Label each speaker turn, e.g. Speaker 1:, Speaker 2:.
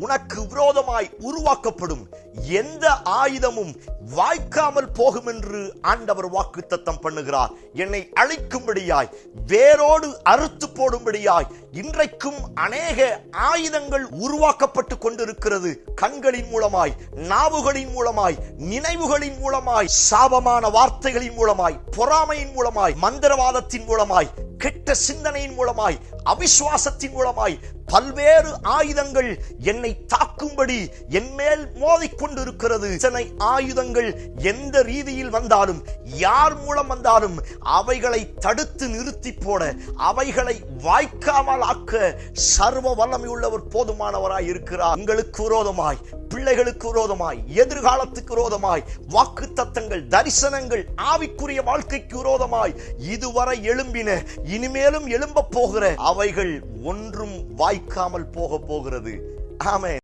Speaker 1: உனக்கு விரோதமாய் உருவாக்கப்படும் எந்த ஆயுதமும் வாய்க்காமல் போகும் என்று ஆண்டவர் வாக்குத்தத்தம் பண்ணுகிறார். என்னை அழிக்கும்படியாய், வேரோடு அறுத்து போடும்படியாய் இன்றைக்கும் அநேக ஆயுதங்கள் உருவாக்கப்பட்டு கொண்டிருக்கிறது. கண்களின் மூலமாய், நாவுகளின் மூலமாய், நினைவுகளின் மூலமாய், சாபமான வார்த்தைகளின் மூலமாய், பொறாமையின் மூலமாய், மந்திரவாதத்தின் மூலமாய், கெட்ட சிந்தனையின் மூலமாய், அவிசுவாசத்தின் மூலமாய் பல்வேறு ஆயுதங்கள் என்னை தாக்கும்படி என் மேல் மோதிக்கொண்டிருக்கிறது. இத்தனை ஆயுதங்கள் எந்த ரீதியில் வந்தாலும், யார் மூலம் வந்தாலும் அவைகளை தடுத்து நிறுத்தி போட, அவைகளை வாய்க்காமல் ஆக்க சர்வ வல்லமை உள்ளவர் போதுமானவராய் இருக்கிறார். உங்களுக்கு விரோதமாய், பிள்ளைகளுக்கு விரோதமாய், எதிர்காலத்துக்கு விரோதமாய், வாக்கு தத்தங்கள், தரிசனங்கள், ஆவிக்குரிய வாழ்க்கைக்கு விரோதமாய் இதுவரை எழும்பின, இனிமேலும் எழும்ப போகிற அவைகள் ஒன்றும் வாய்க்காமல் போக போகிறது. ஆமென்.